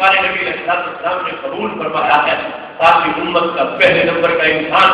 ہمارے نبی علیہ السلام نے قبول فرمایا ہے تاکہ امت کا پہلے نمبر کا انسان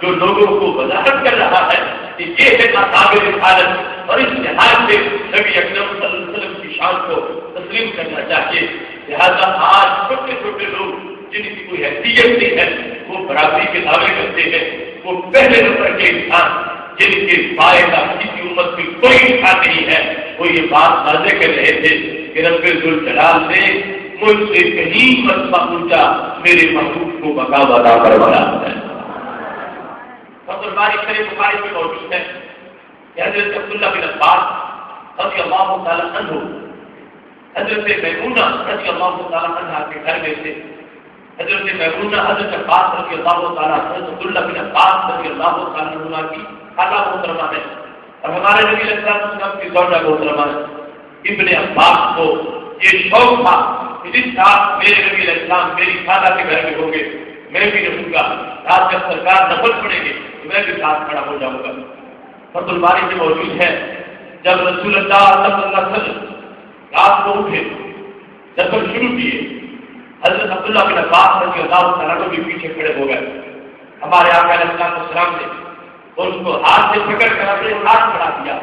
جو لوگوں کو وضاحت کر رہا ہے کہ یہ ہے اصحاب رسالت اور اس لحاظ سے نبی اکرم صلی اللہ علیہ وسلم کی شان کو تسلیم کرنا چاہیے. لہٰذا آج چھوٹے چھوٹے لوگ جن کی کوئی حیثیت نہیں ہے وہ برابری کے دعوے کرتے ہیں. وہ پہلے نمبر کے انسان جن کے پائے کا کسی امت میں کوئی انسان نہیں ہے وہ یہ بات واضح کر رہے تھے کہ رب ذوالجلال نے مجھ سے کہیں مرتبہ اونچا میرے محبوب کو مقام عطا فرمایا ہے. بخاری شریف بخاری میں موجود ہے کہ حضرت عبداللہ بن عباس رضی اللہ تعالیٰ عنہ حضرت میمونہ رضی اللہ تعالیٰ عنہ کے گھر میں سے. حضرت میمونہ حضرت عباس رضی اللہ تعالیٰ حضرت عبداللہ بن عباس رضی اللہ تعالیٰ عنہ کی خالہ محترمہ ہے اور ہمارے نبی علیہ السلام کی زوجہ محترمہ ہے. ابن عباس کو یہ شوق تھا کہ جس رات میرے نبی علیہ السلام میری خالہ کے گھر میں ہوں گے میں بھی رہوں گا. رات جب سرکار نفل پڑیں گے تو میں بھی ساتھ کھڑا ہو جاؤں گا. فتح الباری میں موجود ہے جب رسول اللہ صلی اللہ علیہ وسلم رات کو اٹھے نفل شروع کیے حضرت عبداللہ بن عباس رضی اللہ تعالیٰ عنہ بھی پیچھے کھڑے ہو گئے. ہمارے آقا علیہ السلام نے اس کو ہاتھ سے پکڑ کر اپنے ہاتھ کھڑا دیا.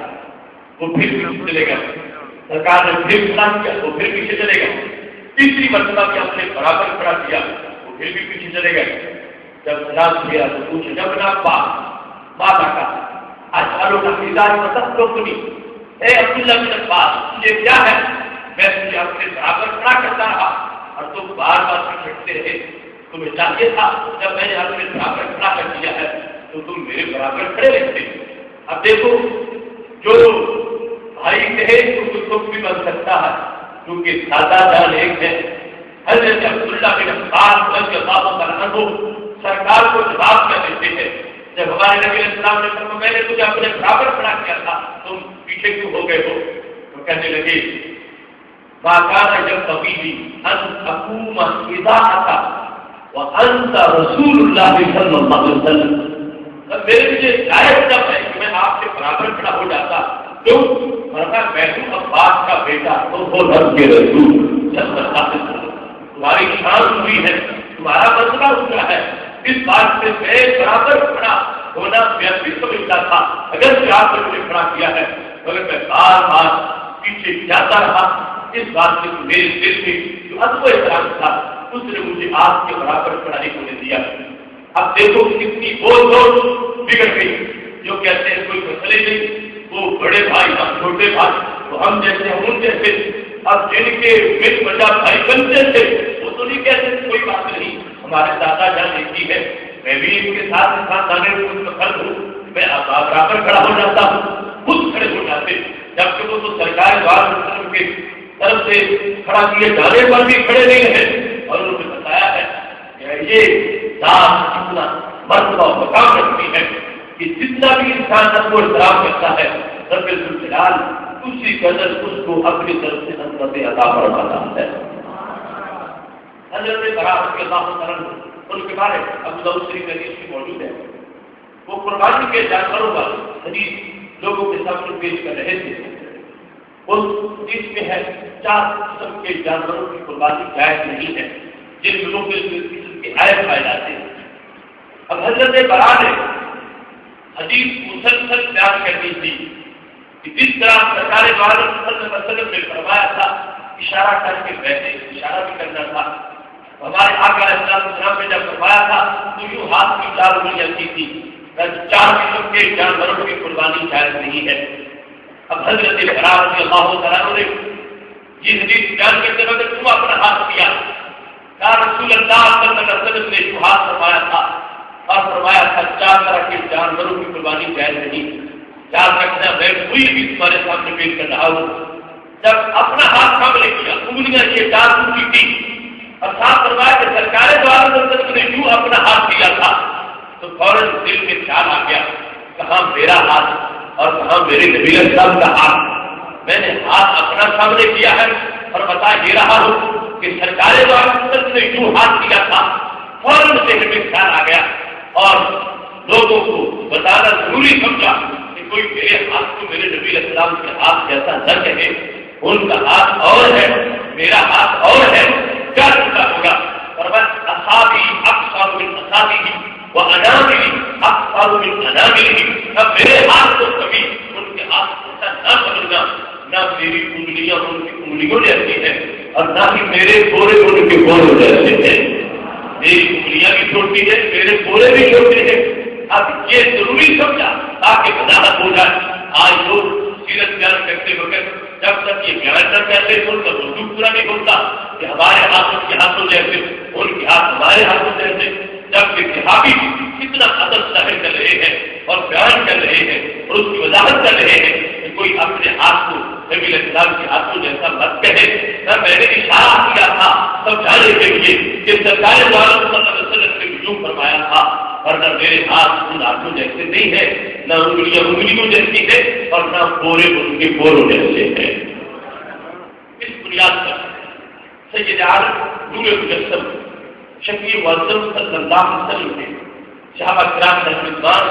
وہ پھر پیچھے چلے گئے. سرکار نے پھر کھڑا کیا وہ پھر پیچھے چلے گئے. تیسری مرتبہ بھی اپنے برابر کھڑا کیا وہ پھر بھی پیچھے چلے گئے. جب سلام کیا تو پوچھے جب نا ماتا کا اشاروں کا مزاج مطلب تو سنی اے عبداللہ بن عباس یہ کیا ہے؟ میں تجھے اپنے برابر کھڑا کرتا رہا اور تم بار بار پھٹکتے رہے. تمہیں چاہیے تھا جب میں نے اپنے برابر کھڑا کر دیا ہے تو تم میرے برابر کھڑے رہتے. اب دیکھو جو بھائی کہے تو دکھ بھی بن سکتا ہے کیونکہ سادہ جان ایک ہے. حضرت عبداللہ بن عباس رضی اللہ تعالیٰ عنہ سرکار کو جواب میں دیتے ہیں جب ہمارے نبی علیہ السلام نے فرمایا میں نے تجھے اپنے برابر کھڑا کیا تھا تم پیچھے کیوں ہو گئے ہو؟ تو کہنے لگے باقاعدہ جب کبھی بھی ان اقوم اذا اتا وانت رسول اللہ صلی اللہ علیہ وسلم میرے لیے جائز جب ہے کہ میں آپ کے برابر کھڑا ہو جاتا کیوں؟ ورنہ میں ہوں عباس کا بیٹا تو وہ رب کے رسول صلی اللہ علیہ وسلم. تمہاری شان ہوئی ہے تمہارا مسئلہ ہوا ہے. اس بات سے میں برابر کھڑا ہونا میں بھی سمجھتا تھا اگر آپ نے مجھے کھڑا کیا ہے مگر میں بار بار پیچھے جاتا رہا. اس بات سے میرے دل میں جو ادب و احترام تھا اس نے مجھے آپ کے برابر کھڑا نہیں ہونے دیا. اب دیکھو کتنی بول بول بگڑ گئی. جو کہتے ہیں کوئی مسئلے نہیں وہ بڑے بھائی ہم چھوٹے بھائی تو ہم جیسے ہم جیسے. اب جن کے مل بجا بھائی بنتے تھے وہ تو نہیں کہتے کوئی بات نہیں ہمارے دادا جان ایک ہی ہے میں بھی ان کے ساتھ خاندان منتقل ہوں میں برابر کھڑا ہو جاتا ہوں. خود کھڑے ہو جاتے جبکہ وہ تو سرکار وسلم کے طرف سے کھڑا کیے جانے پر بھی کھڑے نہیں رہے. اور انہوں نے بتایا ہے کہ یہ ذات اتنا مرتبہ مقام رکھتی ہے کہ جتنا بھی انسان ادب و احترام کرتا ہے رب ذوالجلال اسی قدر اس کو اپنی طرف سے نصرت عطا فرماتا ہے. حضرت براء رضی اللہ تعالیٰ عنہ ان کے بارے ابو داؤد شریف میں حدیث بھی موجود ہے. وہ قربانی کے جانوروں کا حدیث لوگوں کے سامنے پیش کر رہے تھے. اس حدیث میں ہے 4 قسم کے جانوروں کی قربانی جائز نہیں ہے جن لوگوں کے آیت پائے جاتے ہیں. اب حضرت براء نے حدیث مسلسل بیان کرنی تھی کہ جس طرح سرکار عالم صلی اللہ علیہ وسلم نے فرمایا تھا اشارہ کر کے ویسے اشارہ بھی کرنا تھا. ہمارے آقا علیہ السلام نے جب فرمایا تھا تو یوں ہاتھ کی 4 انگلیاں کی تھی. 4 قسم کے جانوروں کی قربانی جائز نہیں ہے. اب حضرت براء رضی اللہ تعالیٰ عنہ نے یہ حدیث بیان کرتے وقت تم اپنا ہاتھ کیا یا رسول اللہ صلی اللہ علیہ وسلم نے جو ہاتھ فرمایا تھا اور فرمایا تھا 4 طرح کے جانوروں کی قربانی جائز نہیں. یاد رکھنا میں کوئی بھی تمہارے سامنے پیش کر رہا ہوں. جب اپنا ہاتھ سامنے کیا انگلیاں یہ 4 انگلی تھی اور ساتھ فرمایا کہ سرکار دوارا نے یوں اپنا ہاتھ دیا تھا تو فوراً دل میں خیال آ گیا کہاں میرا ہاتھ اور کہاں میرے نبی صاحب کا ہاتھ. میں نے ہاتھ اپنا سامنے کیا ہے اور بتا یہ رہا ہوں کہ سرکار دوارا نے یوں ہاتھ دیا تھا. فوراً دل میں خیال آ گیا اور لوگوں کو بتانا ضروری سمجھا کوئی میرے ہاتھ کو میرے نبی علیہ السلام کے ہاتھ جیسا نہ کہے. ان کا ہاتھ اور ہے میرا ہاتھ اور ہے. کیا علیہ، نہ میرے ہاتھ کو کبھی ان کے ہاتھ کو نہ سمجھنا، نہ میری انگلیاں ان کی انگلیوں جیسی ہیں اور نہ ہی میرے گورے ان کے گورے جیسے ہیں۔ میری انگلیاں بھی چھوٹی ہے، میرے گورے بھی چھوٹے ہیں۔ اب یہ ضروری سمجھا تاکہ وضاحت ہو جائے۔ آج لوگ سیرت بیان کرتے وقت جب تک یہ بیان نہ کرتے ان کا وضو پورا نہیں ہوتا کہ ہمارے ہاتھوں کے ہاتھوں جیسے، ان کے ہاتھ ہمارے ہاتھوں جیسے، جبکہ صحابی کتنا ادب ظاہر کر رہے ہیں اور بیان کر رہے ہیں اور اس کی وضاحت کر رہے ہیں کہ کوئی اپنے ہاتھ کو نبی علیہ السلام کے ہاتھوں جیسا مت کہے۔ نہ میں نے اشارہ کیا تھا سمجھانے کے لیے کہ سرکار صلی اللہ علیہ وسلم نے یوں فرمایا تھا، ورنہ میرے ہاتھ ان ہاتھوں جیسے نہیں ہے، نہ انگلیاں انگلیوں جیسی ہے اور نہ گورے ان کے گوروں جیسے ہیں۔ اس بنیاد پر سید عالم نور مجسم شفیع معظم صلی اللہ علیہ وسلم نے صحابہ کرام رضوان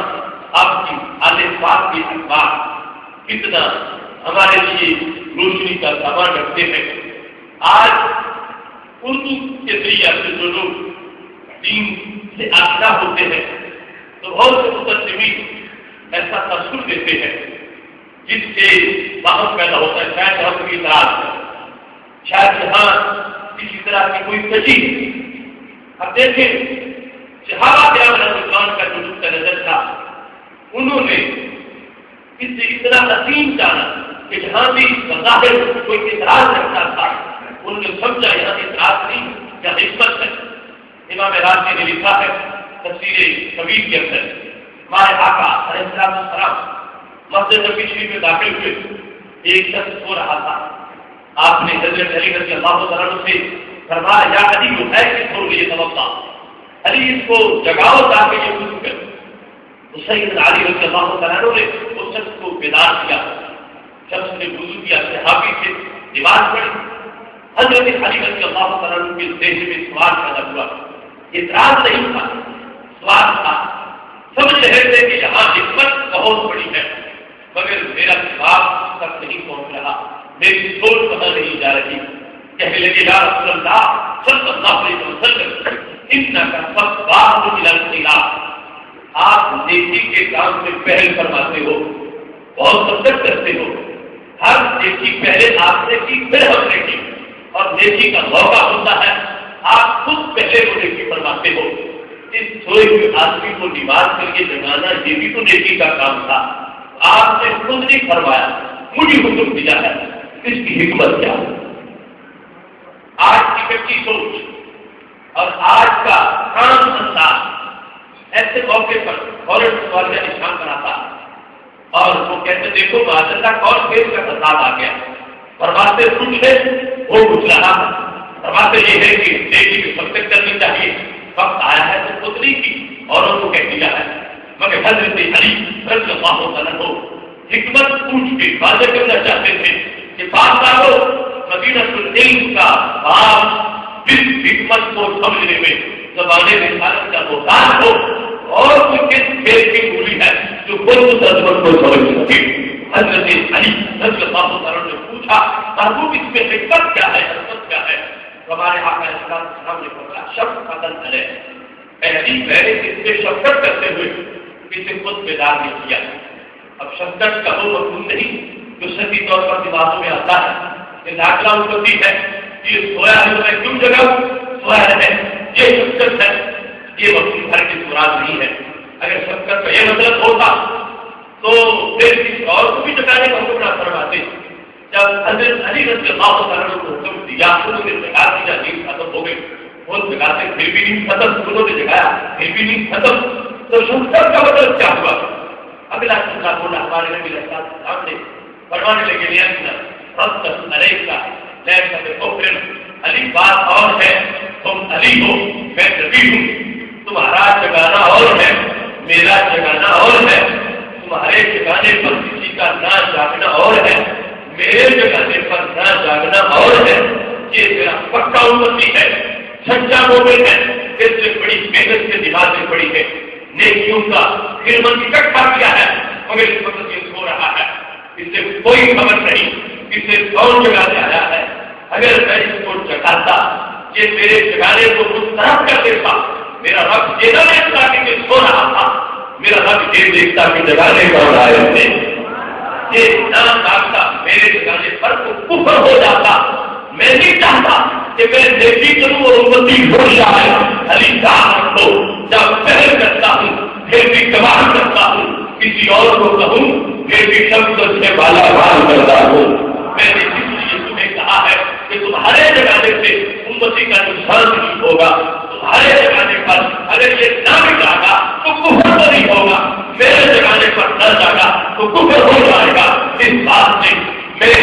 آپ کی آل پاک کے اخبار کتنا ہمارے لیے روشنی کا سامان رکھتے ہیں۔ آج اردو کے ذریعے سے جو لوگ دین سے آشنا ہوتے ہیں تو بہت سے مترجمین ایسا تصور دیتے ہیں جس سے باہم پیدا ہوتا ہے، شاید ہم کی اطلاع ہے، شاید یہاں کسی طرح کی کوئی تجیب۔ اب دیکھیں صحابہ کرام رضوان کا جو نقطہ نظر تھا، انہوں نے اس سے اتنا عظیم جانا کہ جہاں بھی بظاہر کوئی اعتراض رکھتا تھا انہوں نے سمجھا یہاں اعتراض نہیں، یہاں حکمت ہے۔ امام راضی نے لکھا ہے تفسیر کبیر کے اندر، ہمارے آقا علیہ السلام مسجد نبی شریف میں داخل ہوئے، ایک شخص سو رہا تھا، آپ نے حضرت علی رضی اللہ تعالیٰ عنہ سے فرمایا یا علی کو ہے کہ چھوڑ یہ سبب علی اس کو جگاؤ تاکہ یہ کچھ کرے۔ تو سیدنا علی رضی اللہ تعالیٰ عنہ نے اس شخص کو بیدار کیا، شخص نے وضو کیا، صحابی سے نماز پڑھی، حضرت علی رضی اللہ تعالیٰ عنہ کے ذہن میں سوال پیدا ہوا، اعتراض نہیں تھا، سوال تھا۔ سمجھ رہے تھے کہ یہاں حکمت بہت بڑی ہے مگر میرا جواب تک نہیں پہنچ رہا، میری سوچ وہاں نہیں جا رہی۔ کہنے لگے یا رسول اللہ صلی اللہ علیہ وسلم انکا سباق الی الخیرات، آپ نیکی کے کام میں پہل فرماتے ہو، بہت سبقت کرتے ہو، ہر نیکی پہلے آپ نے کی پھر ہم نے کی، اور نیکی کا موقع ہوتا ہے آپ خود پہلے وہ نیکی فرماتے ہو۔ اس سوئے ہوئے آدمی کو نماز کر کے جگانا یہ بھی تو نیکی کا کام تھا، آپ نے خود نہیں فرمایا، مجھے حکم دیا ہے، اس کی حکمت کیا ہے؟ آج کی کچی سوچ اور آج کا عام انداز ایسے موقع پر فوراً سوال کا نشان بناتا اور وہ کہتے دیکھو معذرت کون کھیل کا فساد آ گیا، فرماتے کچھ ہے وہ کچھ رہا، فرماتے یہ ہے کہ نیکی کی سبقت کرنی چاہیے، وقت آیا ہے تو خود نہیں کی اوروں کو کہہ دیا ہے۔ مگر حضرت علی رضی اللہ تعالیٰ عنہ حکمت پوچھ کے واضح کرنا چاہتے تھے کہ بات کرو مدینہ العلم کا باب جس حکمت کو سمجھنے میں زبان رسالت کا محتاج ہو اور کوئی کس کھیل کی بولی ہے جو خود اس عظمت کو سمجھ سکے۔ حضرت علی رضی اللہ تعالیٰ نے پوچھا محبوب اس میں حکمت کیا ہے، حکمت کیا ہے؟ ہمارے آقا علیہ السلام نے فرمایا شفقت علیہ، اے علی میں نے اس سے شفقت کرتے ہوئے کسی خود بیدار نہیں کیا۔ اب شفقت کا وہ مفہوم نہیں جو سطحی طور پر دماغوں میں آتا ہے کہ داخلہ ہوتی ہے یہ سویا ہے تو میں کیوں جگاؤں، سویا ہے یہ شفقت ہے، یہ مفہوم ہر کی مراد نہیں ہے۔ اگر شفقت کا یہ مطلب ہوتا تو پھر کسی اور کو بھی جگانے کا حکم نہ فرماتے۔ جب حضرت علی رضی اللہ تعالیٰ کو حکم دیا انہوں نے جگا دیا، نیند ختم ہو گئی، وہ جگاتے پھر بھی نہیں ختم، انہوں نے جگایا پھر بھی نہیں ختم، تو شفقت کا مطلب کیا ہوا؟ اگلا سننا بولا ہمارے نبی علیہ السلام نے فرمانے لگے علی بات اور ہے، تم علی ہو میں نبی ہوں، تمہارا جگانا اور ہے میرا جگانا اور ہے، تمہارے جگانے پر کسی کا نہ جاگنا اور ہے، میرے جگانے پر نہ جاگنا اور ہے۔ یہ میرا پکا امتی ہے، سچا مومن ہے، اس سے بڑی محنت سے نمازیں پڑھی ہے، نیکیوں کا خدمت اکٹھا کیا ہے، مگر اس وقت یہ سو رہا ہے، اس سے کوئی خبر نہیں، اسے کون جگانے آیا ہے۔ اگر میں اس کو جگاتا یہ میرے جگانے کو مستحب کر دیتا، میرا رب یہ نہ دیکھتا کہ سو رہا تھا، میرا رب یہ دیکھتا کہ جگانے کون آئے تھے، یہ نہ کاٹتا میرے جگانے پر تو کفر ہو جاتا۔ میں نہیں چاہتا کہ میں نیکی کروں اور امتی ہو جائے۔ علی جان کو جب پہل کرتا ہوں پھر بھی کمال کرتا ہوں، کسی اور کو کہوں پھر بھی شخص سے بالا بال کرتا ہوں۔ میں نے اس لیے تمہیں کہا ہے کہ تمہارے جگانے سے امتی کا نقصان نہیں ہوگا، تمہارے جگانے پر اگر یہ نہ بھی جاگا تو کفر تو نہیں ہوگا، میرے جگانے پر نہ جاگا تو کفر ہو جائے گا۔ اس بات سے میں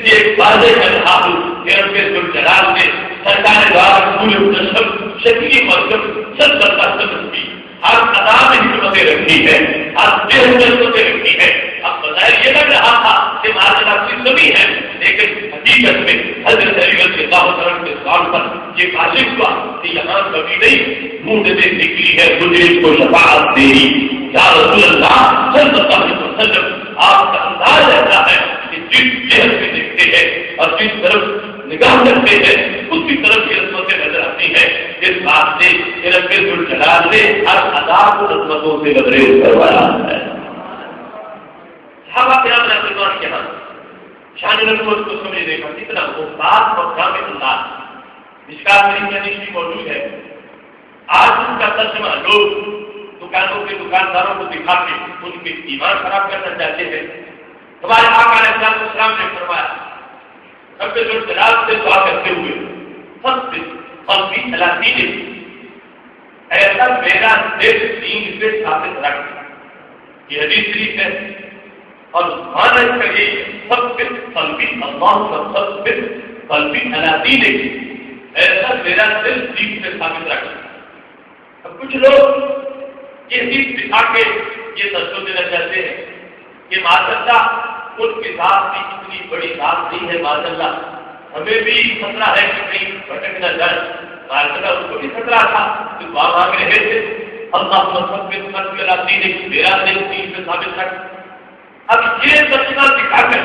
یہ واضح کر رہا ہوں کہ رب ذوالجلال نے سرکار دوارا پورے مجسم شکلی مذہب سب کا سبب کی، ہر ادا میں حکمتیں رکھی ہے، ہر دل میں حکمتیں رکھی ہے۔ اب بظاہر یہ لگ رہا تھا کہ معذرت آپ کی سبھی ہے، لیکن حقیقت میں حضرت علی رضی اللہ عنہ کے سوال پر یہ واضح ہوا کہ یہاں کبھی نہیں منہ سے نکلی ہے مجھے کو شفاعت دینی۔ یا رسول اللہ صلی اللہ علیہ وسلم، آپ کا انداز ایسا ہے کہ جس جہت میں دیکھتے ہیں اور جس طرف نگاہ کرتے ہیں اسی طرف کی عظمتیں نظر آتی ہیں۔ اس بات سے رب ذوالجلال نے ہر ادا کو عظمتوں سے لبریز کروایا ہے۔ صحابہ کرام رضوان کے ہاں شان نبوت کو سمجھنے کا کتنا بات اور کامل انداز مشکات شریف میں حدیث موجود ہے۔ آج ان کا ترجمہ لوگ دکانوں کے دکانداروں کو دکھا کے ان کے ایمان خراب کرنا چاہتے ہیں۔ ہمارے آقا علیہ السلام نے فرمایا رب ذوالجلال سے دعا کرتے ہوئے قلبی علی دینک، ایسا میرا دل دین سے ثابت رکھ۔ یہ حدیث شریف ہے اور مانا اس کا یہ ثبت قلبی اللہ ثبت قلبی علی دینک، ایسا میرا دل دین سے ثابت رکھ۔ اب کچھ لوگ یہ حدیث دکھا کے یہ تصور دینا چاہتے ہیں کہ معذاللہ ان کی ذات بھی اتنی بڑی ذات نہیں ہے، معذاللہ ہمیں بھی خطرہ ہے کہ کہیں بھٹک نہ جائے۔ معذاللہ ان کو بھی خطرہ تھا کہ دعا مانگ رہے تھے اللہ ثبت قلبی علی دینک، میرا دل دین سے ثابت رکھ۔ اب یہ ترجمہ دکھا کر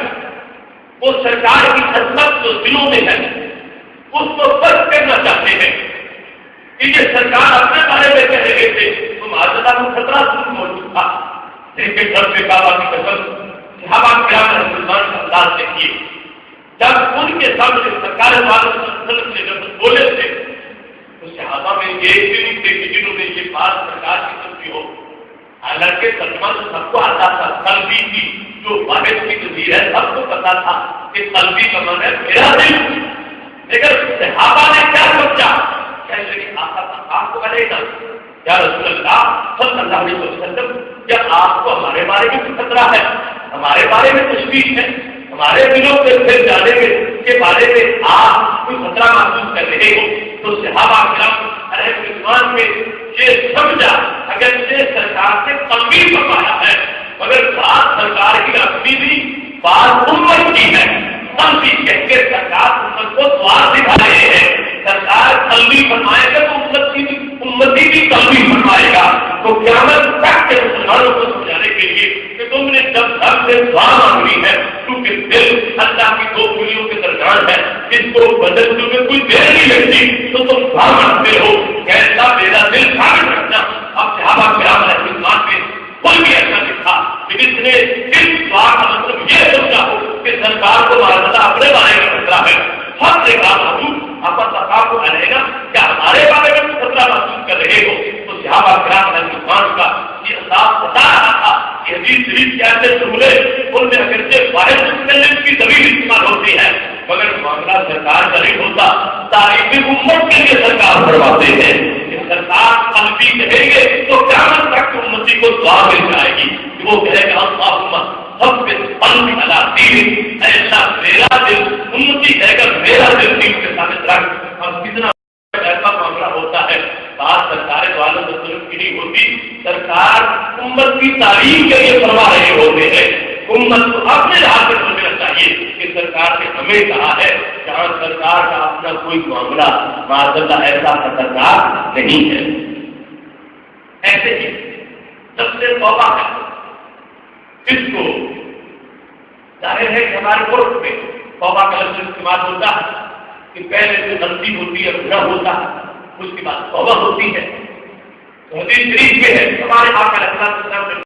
وہ سرکار کی عظمت جو دلوں میں ہے اس کو فرق کرنا چاہتے ہیں کہ یہ سرکار اپنے بارے میں کہہ رہے تھے تو معذاللہ کو خطرہ ضرور موجود تھا، لیکن رب کعبہ کی قسم صحابہ کرام رضوان کا انداز دیکھیے، جب ان کے سامنے سرکار وسلم نے جب بولے تھے تو صحابہ میں یہ بھی نہیں تھے کہ جنہوں نے یہ بات سرکار کی سمجھی ہو۔ حالانکہ ترجمہ تو سب کو آتا تھا، قلبی کی جو واحد کی تصویر ہے سب کو پتا تھا کہ قلبی کا معنی ہے میرا دل، لیکن صحابہ نے کیا سمجھا؟ کہنے لگے آپ کو بنے گا یا رسول اللہ صلی اللہ علیہ وسلم، کیا آپ کو ہمارے بارے میں کوئی خطرہ ہے؟ ہمارے بارے میں تشویش ہے؟ ہمارے دلوں کے پھر جانے کے بارے میں آپ کوئی خطرہ محسوس کر رہے ہو؟ تو صحابہ کرام علیہ رضوان میں یہ سمجھا اگر یہ سرکار سے قلبی فرمایا ہے مگر بات سرکار کی اپنی بھی بات امت کی ہے، قلبی کہہ کے سرکار امت کو سوال دکھا رہے ہیں۔ سرکار قلبی فرمائے گا تو امتی بھی قلبی فرمائے گا۔ تو قیامت تک کے مسلمانوں کو سمجھانے کے لیے کہ تم نے جب رب سے دعا مانگی ہے کیونکہ دل اللہ کی دو کلیوں کے درمیان ہے، جس کو بدلنے میں کوئی دیر نہیں لگتی تو تم دعا مانگتے ہو کیسا میرا دل ثابت رکھنا۔ اب صحابہ کرام علیہ رضوان میں کوئی بھی ایسا نہیں تھا کہ جس نے اس دعا کا مطلب یہ سمجھا ہو کہ سرکار کو معذاللہ اپنے بارے میں خطرہ ہے۔ سب نے کہا حضور آپ کو آئے گا کیا ہمارے بارے میں کوئی خطرہ محسوس کر رہے ہو؟ تو صحابہ کرام علیہ رضوان کا یہ انداز بتا رہا تھا کہ حدیث شریف کے ایسے جملے ان میں اگرچہ واحد متکلم کی ضمیر استعمال ہوتی ہے مگر معاملہ سرکار کا نہیں ہوتا، تاریخ امت کے لیے سرکار فرماتے ہیں کہ سرکار قلبی کہیں گے تو قیامت تک امتی کو دعا مل جائے گی کہ وہ کہے گا اللہم ثبت قلبی علی دینک، اے اللہ میرا دل، امتی کہے گا میرا دل دین کے ثابت رکھ۔ اور کتنا ایسا معاملہ ہوتا ہے بات سرکار والد وسلم کی نہیں ہوتی، سرکار امت کی تعلیم کے لیے فرما رہے ہوتے ہیں۔ امت کو اپنے لحاظ سے سمجھنا چاہیے کہ سرکار نے ہمیں کہا ہے جہاں سرکار کا اپنا کوئی معاملہ معذاللہ ایسا خطرناک نہیں ہے۔ ایسے ہی سب سے توبہ ہے، اس کو ظاہر ہے کہ ہمارے ملک میں توبہ کا لفظ استعمال ہوتا ہے کہ پہلے جو غلطی ہوتی ہے گناہ ہوتا ہے اس کے بعد توبہ ہوتی ہے۔ تو حدیث شریف میں ہے ہمارے آقا علیہ السلام